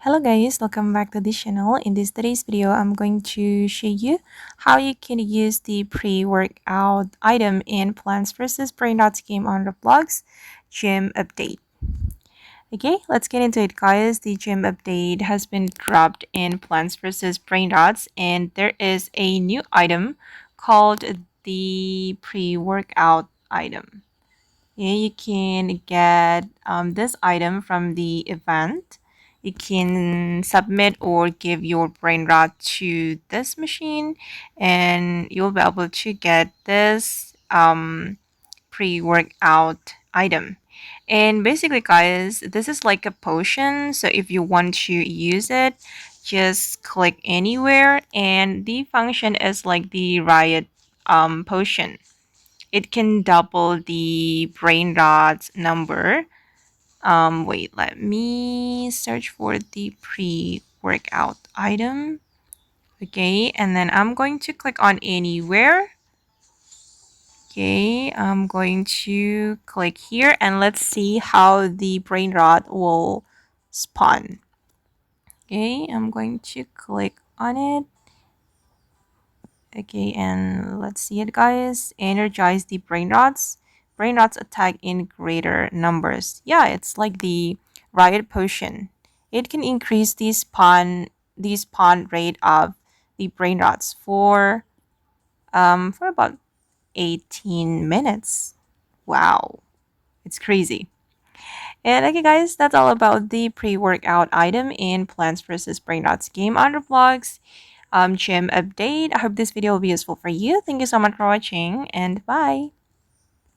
Hello guys, welcome back to this channel. In today's video, I'm going to show you how you can use the pre-workout item in Plants vs. Brainrots game on Roblox gym update. Okay, let's get into it guys. The gym update has been dropped in Plants vs. Brainrots and there is a new item called the pre-workout item. Yeah, you can get this item from the event. You can submit or give your brain rot to this machine, and you'll be able to get this pre-workout item. And basically, guys, this is like a potion. So if you want to use it, just click anywhere, and the function is like the Riot Potion. It can double the brain rot number. Wait, let me search for the pre-workout item. Okay, and then I'm going to click on anywhere. Okay, I'm going to click here and let's see how the brain rot will spawn. Okay, I'm going to click on it. Okay, and let's see it guys. Energize the brain rots. Brain rots attack in greater numbers. Yeah, it's like the Riot Potion. It can increase the spawn rate of the brain rots for about 18 minutes. Wow, it's crazy. And okay guys, that's all about the pre-workout item in Plants vs. Brainrots game on Roblox gym update. I hope this video will be useful for you. Thank you so much for watching and bye.